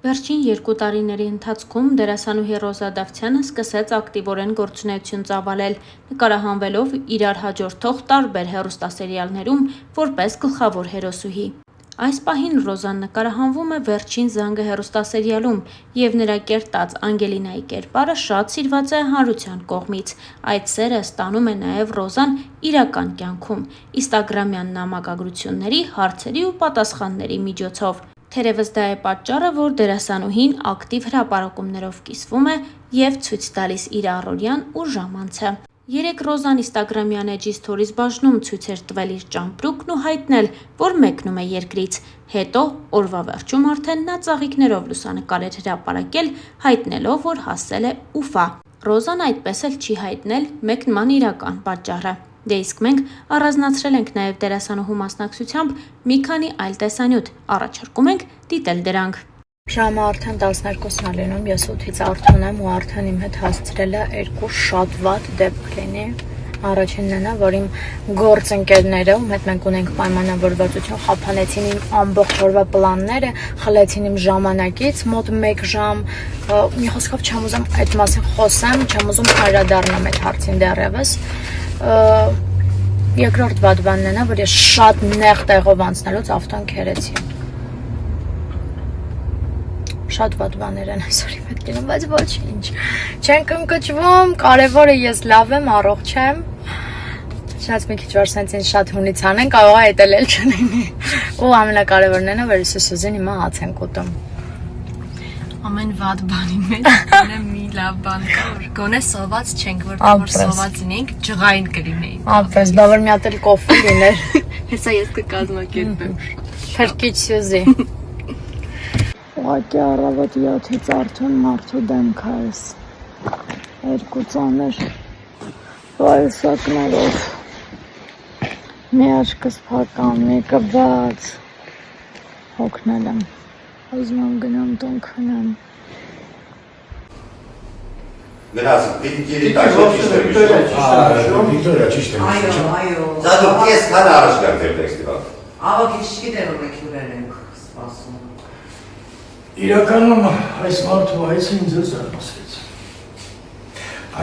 Վերջին 2 տարիների ընթացքում դերասանուհի Ռոզա Դավթյանը սկսեց ակտիվորեն գործունեություն ծավալել, նկարահանվելով իրար հաջորդող տարբեր հեռուստասերիալներում որպես գլխավոր հերոսուհի։ Այս պահին Ռոզան նկարահանվում է Վերջին զանգը հեռուստասերիալում, եւ նրա կերտած Անգելինայի կերպարը շատ սիրված է հանրության կողմից։ Այդ սերը ստանում է նաեւ Ռոզան իրական կյանքում, ինստագրամյան նամակագրությունների, հարցերի ու պատասխանների միջոցով։ Թերևս դա է պատճառը, որ դերասանուհին ակտիվ հրապարակումներով կիսվում է եւ ցույց տալիս իր առօրյան ու ժամանցը։ Երեկ Ռոզան ինստագրամյան էջի սթորիզ բաժնում ցույց էր տվել իր ճամպրուկն ու հայտնել, որ մեկնում է երկրից։ Հետո օրվա վերջում արդեն նա ծաղիկներով լուսանկար էր հրապարակել, հայտնելով, որ հասել է Ուֆա։ Ռոզան այդպես էլ չի հայտնել մեկնման իրական պատճառը։ Դե իսկ մենք առանձնացրել ենք նաև դերասանուհու մասնակցությամբ մի քանի այլ տեսանյութ, առաջարկում ենք դիտել դրանք։ Ժամը արդեն 12-ն է լինում, ես 8-ից Արթուն եմ ու արդեն իմ հետ հասցրել է 2 շատ վատ դեպք լինի։ Առաջինն է, որ իմ գործընկերները, ում հետ մենք ունենք պայմանավորվածություն, խափանեցին իմ ամբողջ օրվա պլանները, խլեցին իմ ժամանակից մոտ 1 ժամ։ Մի խոսքով չեմ ուզում այդ մասին խոսեմ, չեմ ուզում անդրադառնամ այդ հարցին դեռևս։ Երկրորդ վատ բանն է, որ ես շատ նեղ տեղով անցնելուց ավտոն քերեցի։ Շատ վատ բաներ են այսօր իմ հետ լինում, բայց ոչինչ։ Չենք ընկճվում, կարևորը ես լավ եմ, առողջ եմ։ Շատ մի քիչ որ սենց ինձ շատ հունից անեն, կարող է էտել էլ չլինի։ Ու ամենակարևորն է, որ Սուսուզին հիմա հաց ենք ուտում։ Ամեն վատ բանի մեջ գոնե մի լավ բան կա, որ գոնե սոված չենք, որ սոված լինենք, ջղային կլինեինք։ Ապրես, բա որ մի հատ էլ կոֆե լիներ։ Հեսա ես կկազմակերպեմ։ Փրկիչ Սյուզի։ Ուղղակի առավոտ 7-ից Արթուն մարդու դեմքը ես։ 2 ծանր վայրսակներով։ Մի աչքս փակամ, մեկը բաց։ Հոգնել եմ։ Ուզում եմ գնամ տուն քնեմ։ Գնացինք, պիտի Վիկտորիա ճիշտ է։ Այո։ Դա դուք ես քան առաջ գաք դեր ֆեստիվալ։ Ավագ չգիտեմ որ մենք հյուրեր ենք սպասում։ Իրականում այս մարդու այցը ինձ զարմացրեց։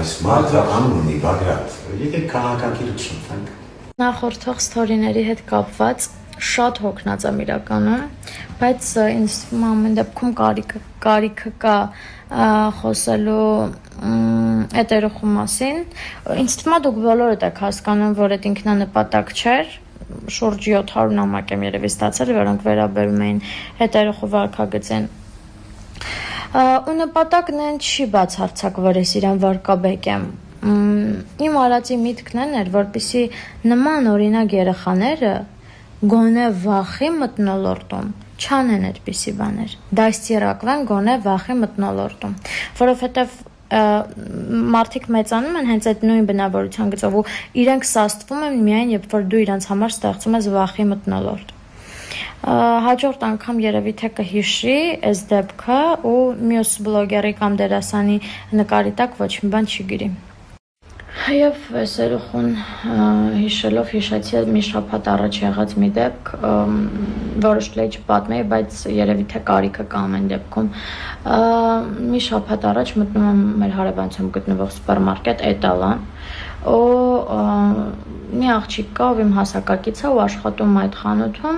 Այս մարդը անուն ունի Բագրատ։ Եկեք քաղաքագիտություն տանք։ Նախորդող սթորիների հետ կապված շատ հոգնած եմ իրականում, բայց ինձ թվում է ամեն դեպքում կարիքը կա խոսելու այդ երեխու մասին։ Ինձ թվում է դուք բոլորդ եք հասկանում, որ այդ ինքնանպատակ չէր, շուրջ 700 նամակ եմ երևի ստացել, որոնք վերաբերում էին այդ երեխու վարքագծին։ Ու նպատակն այն չի բացարձակ, որ ես իրան վարկաբեկեմ։ Իմ արածի միտքն էր, որպեսզի նման օրինակ երեխաները գոնե վախի մթնոլորտում չանեն այդպիսի բաներ, դաստիարակվեն գոնե վախի մթնոլորտում, որովհետև մարդիկ մեծանում են հենց այդ նույն բնավորության գծով ու իրենք սաստվում են միայն, երբ որ դու իրանց համար ստեղծում ես վախի մթնոլորտ։ Հաջորդ անգամ երևի թե կհիշի այս դեպքը ու մյուս բլոգերի կամ դերասանի նկարի տակ ոչ մի բան չի գրի։ Եվ այս երեխուն հիշելով հիշեցի մի շաբաթ առաջ եղած մի դեպք, որը շլեի չպատմեի, բայց երևի թե կարիքը կա ամեն դեպքում։ Մի շաբաթ առաջ մտնում եմ մեր հարևանությամբ գտնվող սուպերմարկետ Էտալան, ու մի աղջիկ կա, ով իմ հասակակից է ու աշխատում այդ խանութում։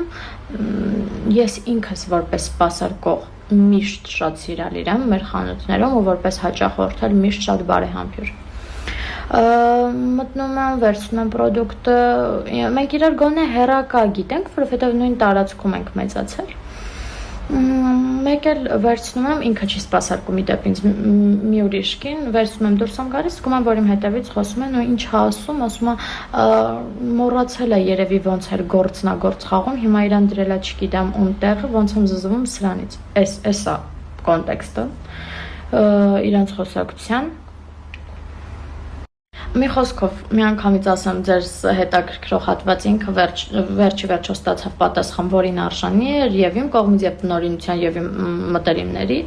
Ես ինքս որպես սպասարկող միշտ շատ սիրալ իրեմ մեր խանութներում ու որպես հաճախորդ էլ միշտ շատ բարեհամբույր։ Մտնում եմ, վերցնում եմ պրոդուկտը, մենք իրար գոնե հեռակա գիտենք, որովհետև նույն տարածքում ենք մեծացել։ Մեկ էլ վերցնում եմ, ինքը չի սպասարկում իդեպ ինձ մի ուրիշ կին, վերցնում եմ դուրս եմ գալիս, զգում եմ, որ իմ հետևից խոսում են ու ինչ ասում է, մոռացել է երևի ոնց էր գործնագործ խաղում, հիմա իրան դրելա չգիտեմ ում տեղը, ոնց եմ զզվում սրանից։ Էսա կոնտեքստը իրանց խոսակցության։ Մի խոսքով, մի անգամից ասեմ ձեր հետաքրքրող հատված ինքը վերջի վերջո ստացավ պատասխան, որին արժանի էր եւ իմ կողմից եւ տնօրինության եւ իմ մտերիմների,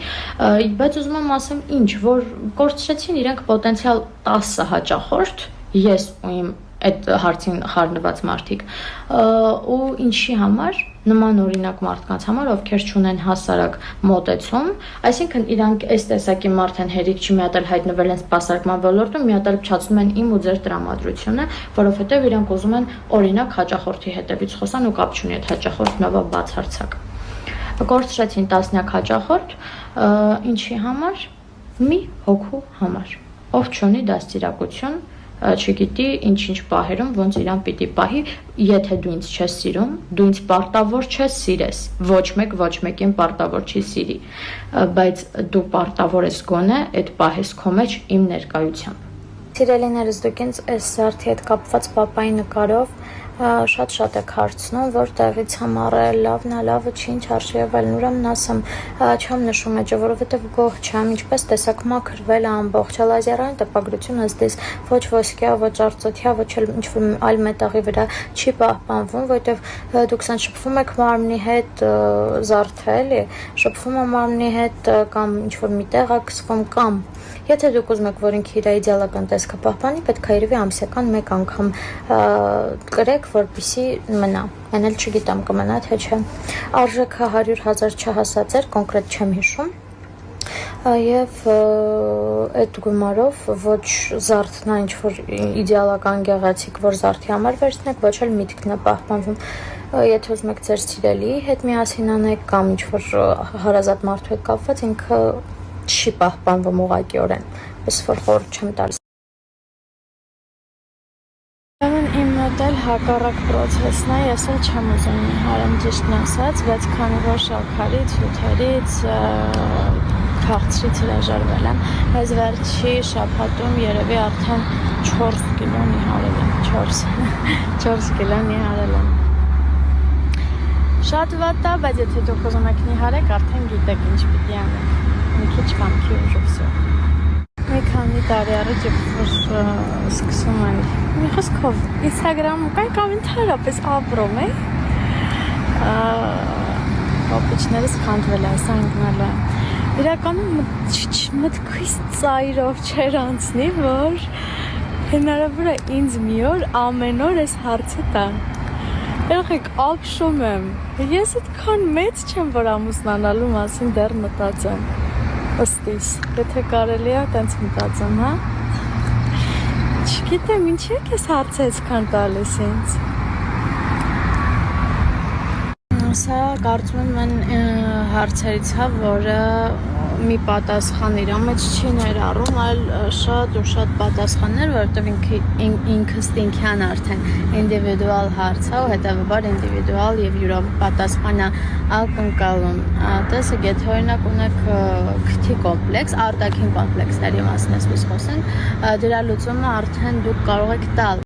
բայց ուզում եմ ասեմ ինչ, որ կորցրեցին իրենք պոտենցիալ 10 հաճախորդ, ես ու իմ այդ հարցին խառնված մարդիկ ու ինչի համար նման օրինակ մարդկանց համար ովքեր չունեն հասարակ մոտեցում, այսինքն իրանք այս տեսակի մարդ են հերիք չի մի հատ էլ հայտնվել են սպասարկման ոլորտում, մի հատ էլ փչացնում են իմ ու ձեր տրամադրությունը, որովհետև իրանք ուզում են օրինակ հաճախորդի հետևից խոսան ու կապ չունի այդ հաճախորդն ով բացարձակ։ Կորցրեցին տասնյակ հաճախորդ, ինչի համար։ Մի հոգու համար, ով չունի դաստիարակություն, չգիտի ինչ պահերում ոնց իրան պիտի պահի, եթե դու ինձ չես սիրում, դու ինձ պարտավոր չես սիրես, ոչ մեկին պարտավոր չի սիրի, բայց դու պարտավոր ես գոնե այդ պահես քո մեջ իմ ներկայությամբ։ Սիրելիներս, դուք ինձ այս զարդի հետ կապված պապայի նկարով շատ եք հարցնում, որտեղից համառը լավն է, լավը չի, ինչ արժի եղել, ուրեմն ասեմ, չեմ նշում էջը, որովհետև գող չեմ, ինչպես տեսակ մաքրվել է ամբողջ, լազերային տպագրությունը здесь ոչ ոսկյա, ոչ արծոթյա, ոչ ինչ-որ այլ մետաղի վրա չի պահպանվում, որովհետև դուք սան շփվում եք մարմնի հետ զարդը, էլի, շփվում է մարմնի հետ կամ ինչ-որ միտեղ է կսվում կամ եթե դուք ուզում եք, որ ինքը իր իդեալական տեսքը պահպանի, պետք է երևի ամսական մեկ անգամ կրեք, որպեսզի մնա։ Այն էլ չգիտեմ կմնա թե չէ։ Արժեքը 100,000 չհասած էր, կոնկրետ չեմ հիշում։ Եվ այդ գումարով ոչ զարդն է ինչ-որ իդեալական գեղեցիկ, որ զարդի համար վերցնեք, ոչ էլ միտքն է պահպանվում։ Եթե ուզում եք ձեր սիրելիի հետ միասին անեք կամ ինչ-որ հարազատ մարդու հետ կապված, ինքը չի պահպանվում ուղղակիորեն, պես որ խորհուրդ չեմ տալիս։ Իմ մոտ էլ հակառակ պրոցեսն է, ես էլ չեմ ուզում նիհարեմ ճիշտն ասած, բայց քանի որ շաքարից, հյութերից, քաղցրից հրաժարվել եմ, այս վերջի շաբաթում երևի արդեն 4 կիլո նիհարել եմ, 4 կիլո նիհարել եմ։ Շատ վատ է, բայց եթե դուք ուզում եք նիհարեք, արդեն գիտեք ինչ պիտի անեք։ Մի քիչ կամքի ուժով։ Մի քանի տարի առաջ որ սկսում եմ մի խոսքով Instagram-ում կամ ընդհանրապես ապրում էի պապիչներս քանդվել ասա ընկնել է իրականում մտքից ծայրով չեր անցնի որ հնարավոր է ինձ մի օր ամեն օր այս հարցը տա եղեք ապշում եմ ես այդքան մեծ չեմ որ ամուսնանալու մասին դեռ մտածեմ ըստիս, եթե կարելի է, տենց մտածեմ, հա? Չգիտեմ, ինչի եք ես հարցը այսքան տալիս ինձ։ Սա կարծում եմ հարցերից հա, որը մի պատասխան իր մեջ չի ներառում, այլ շատ ու շատ պատասխաններ, որովհետև ինքնստինքյան արդեն ինդիվիդուալ հարց է, ու հետևաբար ինդիվիդուալ եւ յուրապատասխան է ակնկալում։ Տեսեք, եթե օրինակ ունեք քթի կոմպլեքս, արտաքին կոմպլեքսների մասին ես խոսենք, դրա լուծումը արդեն դուք կարող եք տալ։